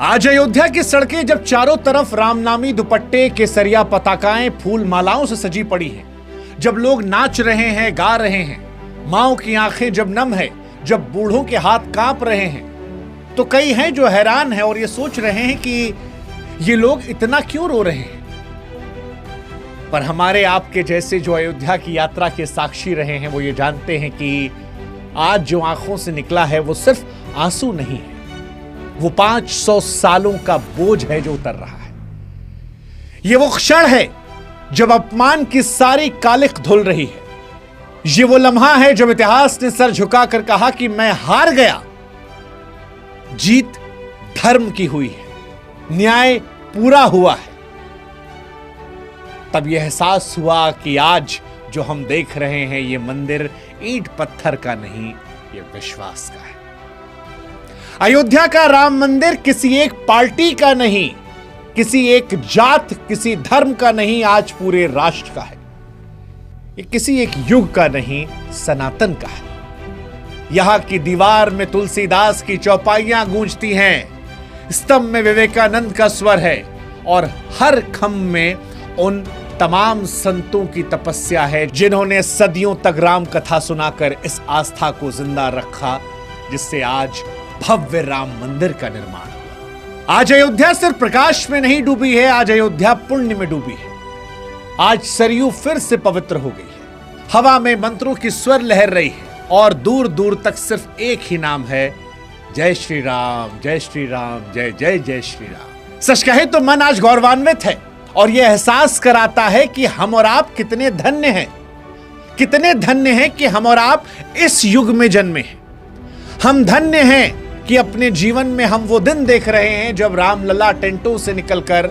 आज अयोध्या की सड़कें जब चारों तरफ रामनामी दुपट्टे, केसरिया पताकाएं, फूल मालाओं से सजी पड़ी हैं, जब लोग नाच रहे हैं, गा रहे हैं, माओं की आंखें जब नम है, जब बूढ़ों के हाथ कांप रहे हैं, तो कई हैं जो हैरान हैं और ये सोच रहे हैं कि ये लोग इतना क्यों रो रहे हैं। पर हमारे आपके जैसे जो अयोध्या की यात्रा के साक्षी रहे हैं, वो ये जानते हैं कि आज जो आंखों से निकला है वो सिर्फ आंसू नहीं है, वो 500 सालों का बोझ है जो उतर रहा है। ये वो क्षण है जब अपमान की सारी कालिख धुल रही है। ये वो लम्हा है जब इतिहास ने सर झुकाकर कहा कि मैं हार गया। जीत धर्म की हुई है, न्याय पूरा हुआ है। तब यह एहसास हुआ कि आज जो हम देख रहे हैं ये मंदिर ईंट पत्थर का नहीं, ये विश्वास का है। अयोध्या का राम मंदिर किसी एक पार्टी का नहीं, किसी एक जात, किसी धर्म का नहीं, आज पूरे राष्ट्र का है। ये किसी एक युग का नहीं, सनातन का है। यहां की दीवार में तुलसीदास की चौपाइयां गूंजती हैं, स्तंभ में विवेकानंद का स्वर है और हर खम्भ में उन तमाम संतों की तपस्या है जिन्होंने सदियों तक राम कथा सुनाकर इस आस्था को जिंदा रखा, जिससे आज भव्य राम मंदिर का निर्माण हुआ। आज अयोध्या सिर्फ प्रकाश में नहीं डूबी है, आज अयोध्या पुण्य में डूबी है। आज सरयू फिर से पवित्र हो गई है, हवा में मंत्रों की स्वर लहर रही है और दूर दूर तक सिर्फ एक ही नाम है, जय श्री राम, जय श्री राम, जय जय जय श्री राम। सच कहे तो मन आज गौरवान्वित है और यह एहसास कराता है कि हम और आप कितने धन्य हैं, कितने धन्य हैं कि हम और आप इस युग में जन्मे हैं। हम धन्य हैं कि अपने जीवन में हम वो दिन देख रहे हैं जब रामलला टेंटों से निकलकर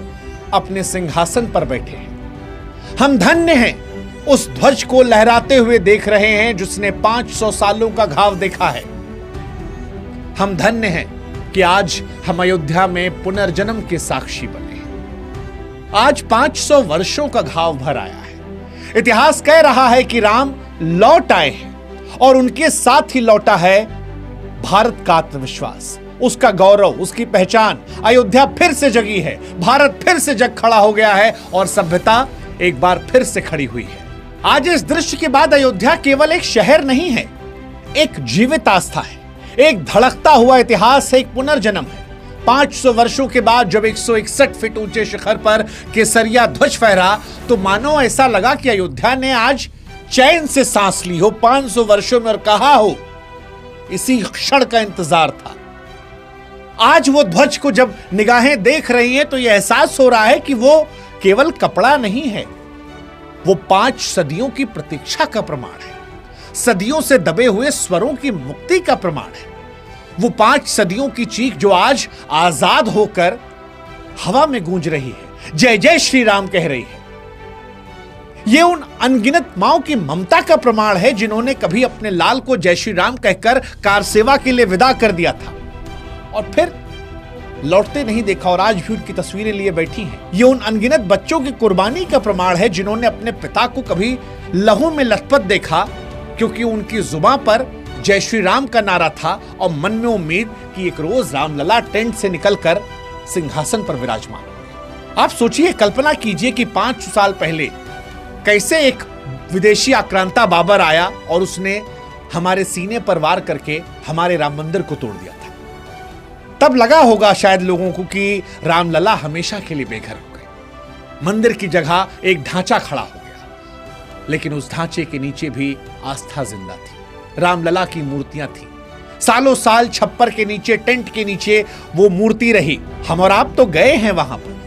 अपने सिंहासन पर बैठे हैं। हम धन्य हैं उस ध्वज को लहराते हुए देख रहे हैं जिसने 500 सालों का घाव देखा है। हम धन्य हैं कि आज हम अयोध्या में पुनर्जन्म के साक्षी बने हैं। आज 500 वर्षों का घाव भर आया है। इतिहास कह रहा है कि राम लौट आए हैं और उनके साथ ही लौटा है भारत का आत्मविश्वास, उसका गौरव, उसकी पहचान। अयोध्या फिर से जगी है, भारत फिर से जग खड़ा हो गया है और सभ्यता एक बार फिर से खड़ी हुई है। आज इस दृश्य के बाद अयोध्या केवल एक शहर नहीं है, एक जीवित आस्था है, एक धड़कता हुआ इतिहास है, एक पुनर्जन्म है। 500 वर्षों के बाद जब 161 फीट ऊंचे शिखर पर केसरिया ध्वज फहरा तो मानो ऐसा लगा कि अयोध्या ने आज चैन से सांस ली हो 500 वर्षों में और कहा हो इसी क्षण का इंतजार था। आज वो ध्वज को जब निगाहें देख रही हैं तो यह एहसास हो रहा है कि वो केवल कपड़ा नहीं है, वो 5 सदियों की प्रतीक्षा का प्रमाण है, सदियों से दबे हुए स्वरों की मुक्ति का प्रमाण है। वो 5 सदियों की चीख जो आज आजाद होकर हवा में गूंज रही है, जय जय श्री राम कह रही है। ये उन अनगिनत माओं की ममता का प्रमाण है जिन्होंने कभी अपने लाल को जय श्री राम कहकर कार सेवा के लिए विदा कर दिया था और फिर लौटते नहीं देखा और आज भी उनकी तस्वीरें लिए बैठी हैं। ये उन अनगिनत बच्चों की कुर्बानी का प्रमाण है जिन्होंने अपने पिता को कभी लहू में लथपथ देखा क्योंकि उनकी जुबान पर जय श्री राम का नारा था और मन में उम्मीद कि एक रोज रामलला टेंट से निकलकर सिंहासन पर विराजमान होंगे। आप सोचिए, कल्पना कीजिए कि 500 साल पहले कैसे एक विदेशी आक्रांता बाबर आया और उसने हमारे सीने पर वार करके हमारे राम मंदिर को तोड़ दिया था। तब लगा होगा शायद लोगों को कि रामलला हमेशा के लिए बेघर हो गए। मंदिर की जगह एक ढांचा खड़ा हो गया, लेकिन उस ढांचे के नीचे भी आस्था जिंदा थी। रामलला की मूर्तियां थी, सालों साल छप्पर के नीचे, टेंट के नीचे वो मूर्ति रही। हम और आप तो गए हैं वहां पर,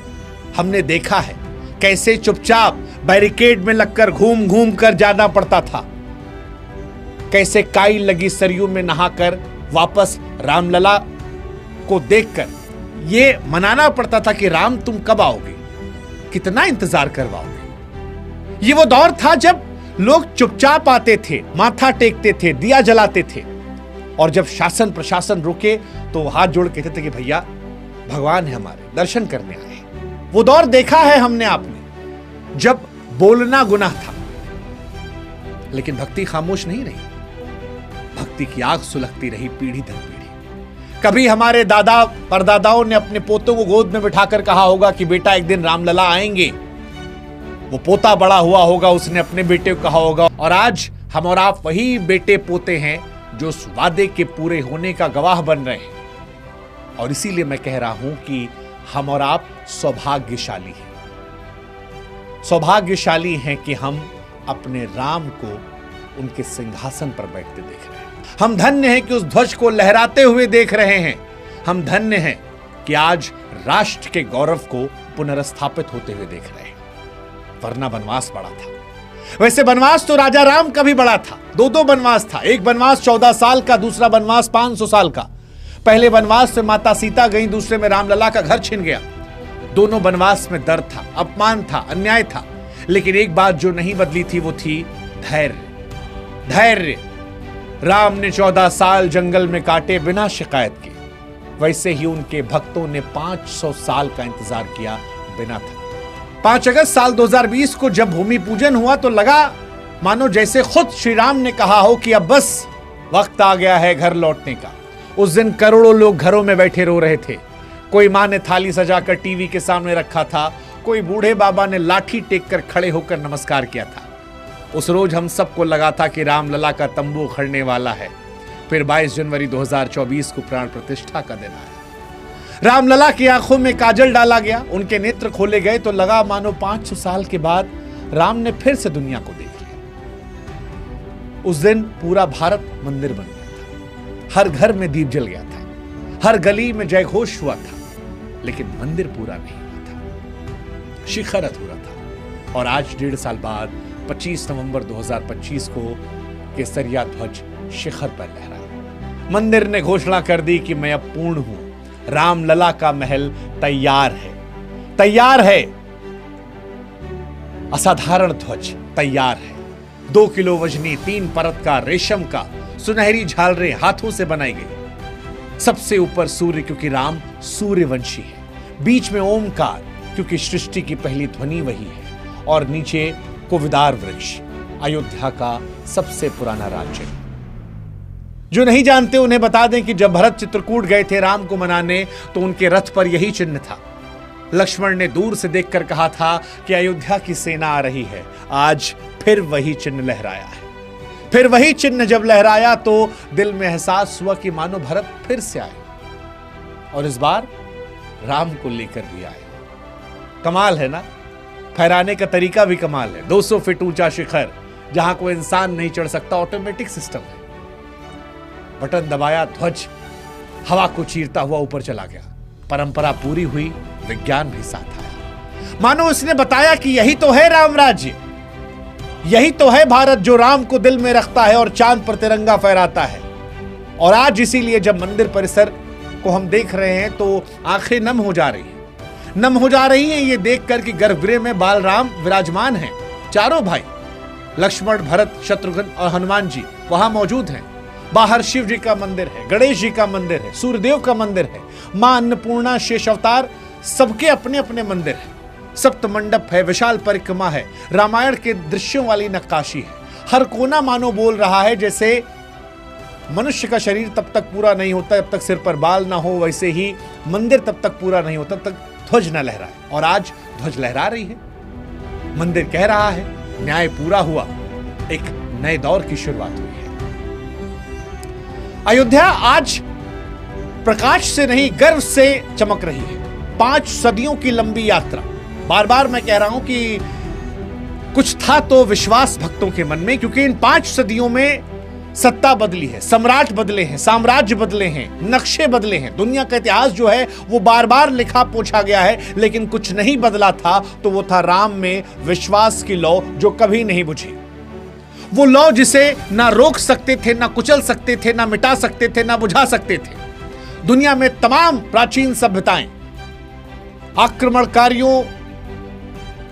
हमने देखा है कैसे चुपचाप बैरिकेड में लगकर घूम घूम कर जाना पड़ता था, कैसे काई लगी सरयू में नहाकर वापस रामलला को देखकर ये मनाना पड़ता था कि राम तुम कब आओगे, कितना इंतजार करवाओगे। ये वो दौर था जब लोग चुपचाप आते थे, माथा टेकते थे, दिया जलाते थे और जब शासन प्रशासन रुके तो हाथ जोड़ कहते थे कि भैया भगवान है हमारे, दर्शन करने आए। वो दौर देखा है हमने आपने जब बोलना गुनाह था, लेकिन भक्ति खामोश नहीं रही, भक्ति की आग सुलगती रही पीढ़ी दर पीढ़ी। कभी हमारे दादा परदादाओं ने अपने पोतों को गोद में बिठाकर कहा होगा कि बेटा एक दिन रामलला आएंगे। वो पोता बड़ा हुआ होगा, उसने अपने बेटे को कहा होगा, और आज हम और आप वही बेटे पोते हैं जो उस वादे के पूरे होने का गवाह बन रहे हैं। और इसीलिए मैं कह रहा हूं कि हम और आप सौभाग्यशाली हैं। सौभाग्यशाली हैं कि हम अपने राम को उनके सिंहासन पर बैठते देख रहे हैं। हम धन्य हैं कि उस ध्वज को लहराते हुए देख रहे हैं। हम धन्य हैं कि आज राष्ट्र के गौरव को पुनर्स्थापित होते हुए देख रहे हैं। वरना वनवास बड़ा था। वैसे वनवास तो राजा राम का भी बड़ा था। दो वनवास था। एक वनवास 14 साल का, दूसरा वनवास 500 साल का। पहले वनवास में माता सीता गई, दूसरे में रामलला का घर छिन गया। दोनों वनवास में दर्द था, अपमान था, अन्याय था, लेकिन एक बात जो नहीं बदली थी वो थी धैर्य। धैर्य। राम ने 14 साल जंगल में काटे बिना शिकायत के, वैसे ही उनके भक्तों ने 500 साल का इंतजार किया बिना थके। 5 अगस्त साल 2020 को जब भूमि पूजन हुआ तो लगा मानो जैसे खुद श्री राम ने कहा हो कि अब बस वक्त आ गया है घर लौटने का। उस दिन करोड़ों लोग घरों में बैठे रो रहे थे। कोई मां ने थाली सजाकर टीवी के सामने रखा था, कोई बूढ़े बाबा ने लाठी टेक कर खड़े होकर नमस्कार किया था। उस रोज हम सबको लगा था कि रामलला का तंबू उखड़ने वाला है। फिर 22 जनवरी 2024 को प्राण प्रतिष्ठा का दिन आया। रामलला की आंखों में काजल डाला गया, उनके नेत्र खोले गए तो लगा मानो 500 साल के बाद राम ने फिर से दुनिया को देख लिया। उस दिन पूरा भारत मंदिर बन गया था। हर घर में दीप जल गया था, हर गली में जयघोष हुआ था, लेकिन मंदिर पूरा नहीं हुआ था, शिखर अधूरा था। और आज 1.5 साल बाद 25 नवंबर 2025 को केसरिया ध्वज शिखर पर लहराया। मंदिर ने घोषणा कर दी कि मैं अब पूर्ण हूं। रामलला का महल तैयार है, तैयार है। असाधारण ध्वज तैयार है। 2 किलो वजनी, 3 परत का रेशम का, सुनहरी झालरें हाथों से बनाई गई। सबसे ऊपर सूर्य, क्योंकि राम सूर्यवंशी है। बीच में ओमकार, क्योंकि सृष्टि की पहली ध्वनि वही है। और नीचे कुविदार वृक्ष, अयोध्या का सबसे पुराना राज्य। जो नहीं जानते उन्हें बता दें कि जब भरत चित्रकूट गए थे राम को मनाने तो उनके रथ पर यही चिन्ह था। लक्ष्मण ने दूर से देखकर कहा था कि अयोध्या की सेना आ रही है। आज फिर वही चिन्ह लहराया है। फिर वही चिन्ह जब लहराया तो दिल में एहसास हुआ कि मानो भरत फिर से आए, और इस बार राम को लेकर भी आए। कमाल है ना? फहराने का तरीका भी कमाल है। 200 फीट ऊंचा शिखर, जहां कोई इंसान नहीं चढ़ सकता, ऑटोमेटिक सिस्टम है। बटन दबाया, ध्वज हवा को चीरता हुआ ऊपर चला गया। परंपरा पूरी हुई, विज्ञान भी साथ आया। मानो उसने बताया कि यही तो है राम राज्य, यही तो है भारत जो राम को दिल में रखता है और चांद पर तिरंगा फहराता है। और आज इसीलिए जब मंदिर परिसर को हम देख रहे हैं तो आंखें नम हो जा रही हैं। नम हो जा रही हैं ये देखकर कि गर्भगृह में बालराम विराजमान हैं। चारों भाई लक्ष्मण, भरत, शत्रुघ्न और हनुमान जी वहां मौजूद हैं। बाहर शिव जी का मंदिर है, गणेश जी का मंदिर है, सूर्यदेव का मंदिर है, मां अन्नपूर्णा, शेष अवतार, सबके अपने अपने मंदिर है। सप्त मंडप है, विशाल परिक्रमा है, रामायण के दृश्यों वाली नक्काशी है। हर कोना मानो बोल रहा है जैसे मनुष्य का शरीर तब तक पूरा नहीं होता जब तक सिर पर बाल ना हो, वैसे ही मंदिर तब तक पूरा नहीं होता तब तक ध्वज न लहराए। और आज ध्वज लहरा रही है। मंदिर कह रहा है न्याय पूरा हुआ, एक नए दौर की शुरुआत हुई है। अयोध्या आज प्रकाश से नहीं गर्व से चमक रही है। 5 सदियों की लंबी यात्रा। बार बार मैं कह रहा हूं कि कुछ था तो विश्वास भक्तों के मन में, क्योंकि इन 5 सदियों में सत्ता बदली है, सम्राट बदले हैं, साम्राज्य बदले हैं, नक्शे बदले हैं। दुनिया का इतिहास जो है वो बार बार लिखा पोछा गया है, लेकिन कुछ नहीं बदला था तो वो था राम में विश्वास की लौ जो कभी नहीं बुझी। वो लौ जिसे ना रोक सकते थे, ना कुचल सकते थे, ना मिटा सकते थे, ना बुझा सकते थे। दुनिया में तमाम प्राचीन सभ्यताएं आक्रमणकारियों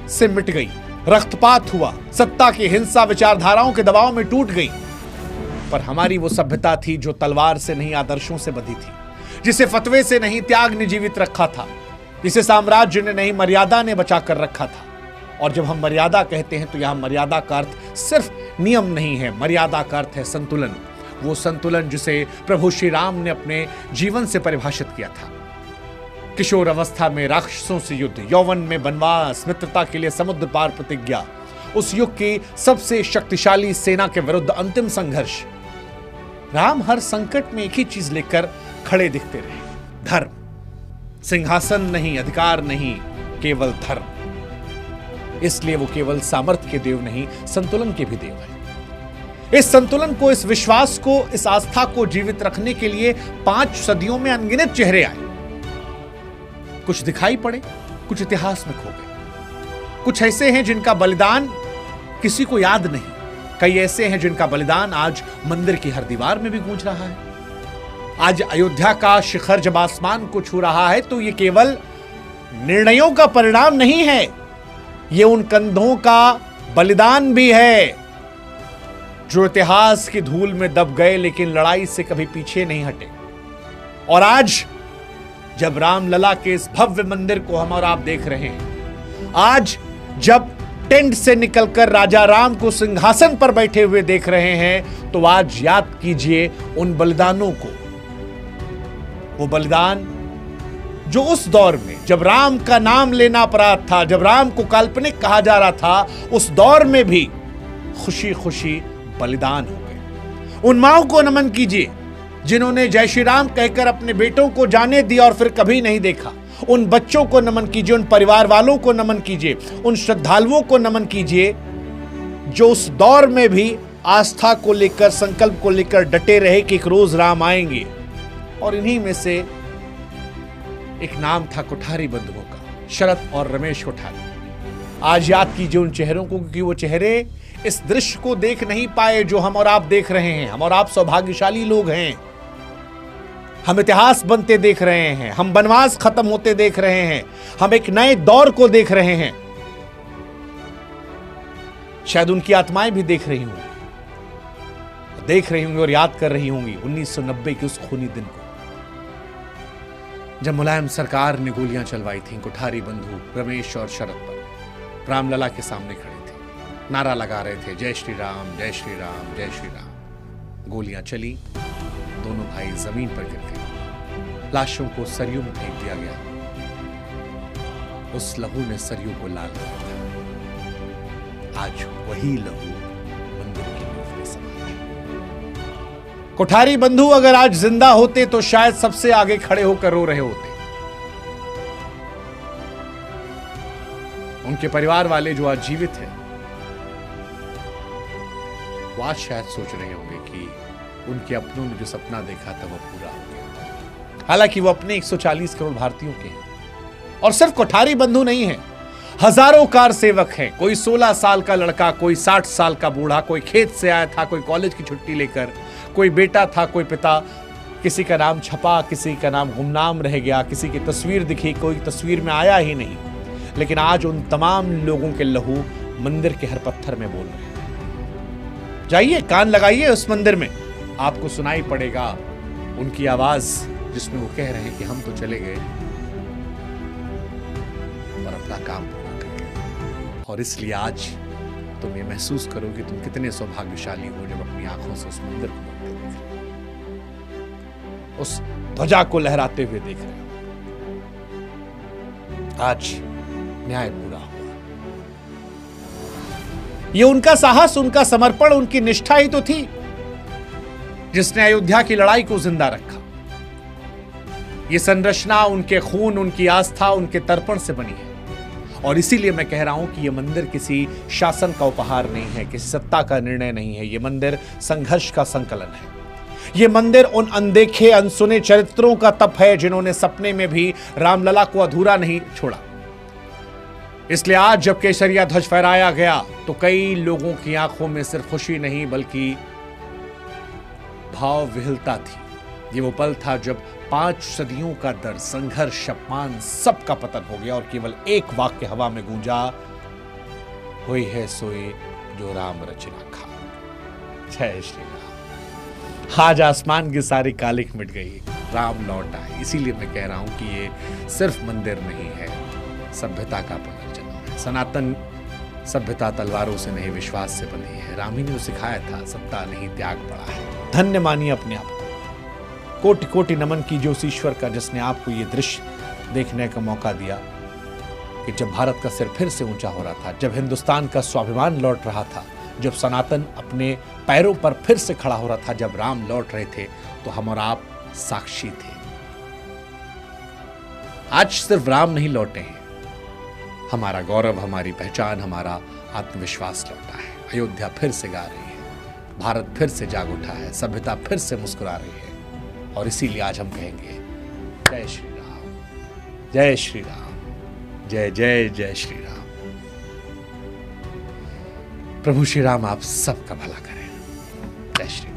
से मिट गई, रक्तपात हुआ, सत्ता की हिंसा विचारधाराओं के दबाव में टूट गई। पर हमारी वो सभ्यता थी जो तलवार से नहीं आदर्शों से बंधी थी, जिसे फतवे से नहीं त्याग ने जीवित रखा था, जिसे साम्राज्य ने नहीं मर्यादा ने बचा कर रखा था। और जब हम मर्यादा कहते हैं तो यहां मर्यादा का अर्थ सिर्फ नियम नहीं है, मर्यादा का अर्थ है संतुलन। वो संतुलन जिसे प्रभु श्री राम ने अपने जीवन से परिभाषित किया था। किशोर अवस्था में राक्षसों से युद्ध, यौवन में वनवास, मित्रता के लिए समुद्र पार प्रतिज्ञा, उस युग की सबसे शक्तिशाली सेना के विरुद्ध अंतिम संघर्ष। राम हर संकट में एक ही चीज लेकर खड़े दिखते रहे, धर्म। सिंहासन नहीं, अधिकार नहीं, केवल धर्म। इसलिए वो केवल सामर्थ्य के देव नहीं, संतुलन के भी देव है। इस संतुलन को, इस विश्वास को, इस आस्था को जीवित रखने के लिए 5 सदियों में अनगिनत चेहरे आए। कुछ दिखाई पड़े, कुछ इतिहास में खो गए। कुछ ऐसे हैं जिनका बलिदान किसी को याद नहीं, कई ऐसे हैं जिनका बलिदान आज मंदिर की हर दीवार में भी गूंज रहा है। आज अयोध्या का शिखर जब आसमान को छू रहा है तो यह केवल निर्णयों का परिणाम नहीं है, यह उन कंधों का बलिदान भी है जो इतिहास की धूल में दब गए लेकिन लड़ाई से कभी पीछे नहीं हटे। और आज जब रामलला के इस भव्य मंदिर को हम और आप देख रहे हैं, आज जब टेंट से निकलकर राजा राम को सिंहासन पर बैठे हुए देख रहे हैं, तो आज याद कीजिए उन बलिदानों को। वो बलिदान जो उस दौर में जब राम का नाम लेना अपराध था, जब राम को काल्पनिक कहा जा रहा था, उस दौर में भी खुशी खुशी बलिदान हो गए। उन माओं को नमन कीजिए जिन्होंने जय श्री राम कहकर अपने बेटों को जाने दिया और फिर कभी नहीं देखा। उन बच्चों को नमन कीजिए, उन परिवार वालों को नमन कीजिए, उन श्रद्धालुओं को नमन कीजिए जो उस दौर में भी आस्था को लेकर, संकल्प को लेकर डटे रहे कि एक रोज राम आएंगे। और इन्हीं में से एक नाम था कोठारी बंधुओं का, शरद और रमेश कोठारी। आज याद कीजिए उन चेहरों को, क्योंकि वो चेहरे इस दृश्य को देख नहीं पाए जो हम और आप देख रहे हैं। हम और आप सौभाग्यशाली लोग हैं। हम इतिहास बनते देख रहे हैं, हम वनवास खत्म होते देख रहे हैं, हम एक नए दौर को देख रहे हैं। शायद उनकी आत्माएं भी देख रही होंगी और याद कर रही होंगी 1990 के उस खूनी दिन को, जब मुलायम सरकार ने गोलियां चलवाई थी कोठारी बंधु रमेश और शरद पर। रामलला के सामने खड़े थे, नारा लगा रहे थे, जय श्री राम, जय श्री राम, जय श्री राम। गोलियां चली, दोनों भाई जमीन पर गिर गए, लाशों को सरयू में फेंक दिया गया। उस लहू ने सरयू को लाल किया था। आज वही लहू मंदिर की नींव में समा है। कोठारी बंधु अगर आज जिंदा होते तो शायद सबसे आगे खड़े होकर रो रहे होते। उनके परिवार वाले जो आज जीवित हैं, वो आज शायद सोच रहे होंगे कि उनके अपनों ने जो सपना देखा था वो पूरा हो गया। हालांकि वो अपने 140 करोड़ भारतीयों के हैं। और सिर्फ कोठारी बंधु नहीं है, हजारों कार सेवक हैं। कोई 16 साल का लड़का, कोई 60 साल का बूढ़ा, कोई खेत से आया था, कोई कॉलेज की छुट्टी लेकर, कोई बेटा था, कोई पिता। किसी का नाम छपा, किसी का नाम गुमनाम रह गया, किसी की तस्वीर दिखी, कोई तस्वीर में आया ही नहीं। लेकिन आज उन तमाम लोगों के लहू मंदिर के हर पत्थर में बोल रहे हैं। जाइए, कान लगाइए उस मंदिर में, आपको सुनाई पड़ेगा उनकी आवाज जिसमें वो कह रहे हैं कि हम तो चले गए पर अपना काम पूरा कर गए। और इसलिए आज तुम ये महसूस करो कि तुम कितने सौभाग्यशाली हो जब अपनी आंखों से उस मंदिर को देखते देख रहे हो, उस ध्वजा को लहराते हुए देख रहे हो। आज न्याय पूरा हुआ। ये उनका साहस, उनका समर्पण, उनकी निष्ठा ही तो थी जिसने अयोध्या की लड़ाई को जिंदा रखा। ये संरचना उनके खून, उनकी आस्था, उनके तर्पण से बनी है। और इसीलिए मैं कह रहा हूं कि यह मंदिर किसी शासन का उपहार नहीं है, किसी सत्ता का निर्णय नहीं है। यह मंदिर संघर्ष का संकलन है। यह मंदिर उन अनदेखे, अनसुने चरित्रों का तप है जिन्होंने सपने में भी रामलला को अधूरा नहीं छोड़ा। इसलिए आज जब केसरिया ध्वज फहराया गया तो कई लोगों की आंखों में सिर्फ खुशी नहीं बल्कि भाव विहलता थी। ये वो पल था जब 5 सदियों का दर्द, संघर्ष, अपमान सबका पतन हो गया और केवल एक वाक्य हवा में गूंजा, हुई है सोई जो राम रचना खा। जय श्री राम। आज आसमान की सारी कालिक मिट गई, राम लौट आए। इसीलिए मैं कह रहा हूं कि ये सिर्फ मंदिर नहीं है, सभ्यता का पुनर्जन्म है। सनातन सभ्यता तलवारों से नहीं विश्वास से बंधी है। राम ही ने सिखाया था, सत्ता नहीं त्याग बड़ा है। धन्य मानिए अपने आप को। कोटि कोटि नमन कीजिए उस ईश्वर का जिसने आपको ये दृश्य देखने का मौका दिया कि जब भारत का सिर फिर से ऊंचा हो रहा था, जब हिंदुस्तान का स्वाभिमान लौट रहा था, जब सनातन अपने पैरों पर फिर से खड़ा हो रहा था, जब राम लौट रहे थे, तो हम और आप साक्षी थे। आज सिर्फ राम नहीं लौटे हैं, हमारा गौरव, हमारी पहचान, हमारा आत्मविश्वास लौटा है। अयोध्या फिर से गा रही है, भारत फिर से जाग उठा है, सभ्यता फिर से मुस्कुरा रही है। और इसीलिए आज हम कहेंगे जय श्री राम, जय श्री राम, जय जय जय श्री राम। प्रभु श्री राम आप सबका भला करें। जय श्री राम।